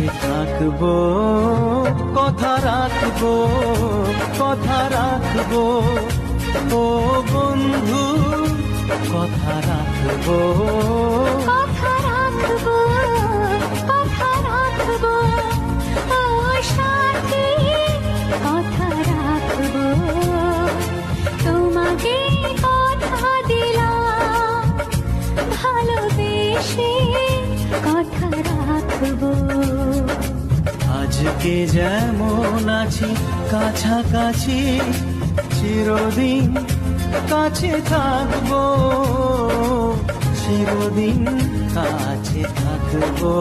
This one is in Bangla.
কাছে থাকবো, কথা রাখবো, কথা রাখবো, ও বন্ধু কথা রাখবো। কথা রাখবো, কথা রাখবো, ও সাথী কথা রাখবো। তোমাকে কথা দিলাম, ভালোবেসে কথা রাখবো। আজকে যেমন আছি কাছাকাছি, চিরদিন কাছে থাকবো, চিরদিন কাছে থাকবো।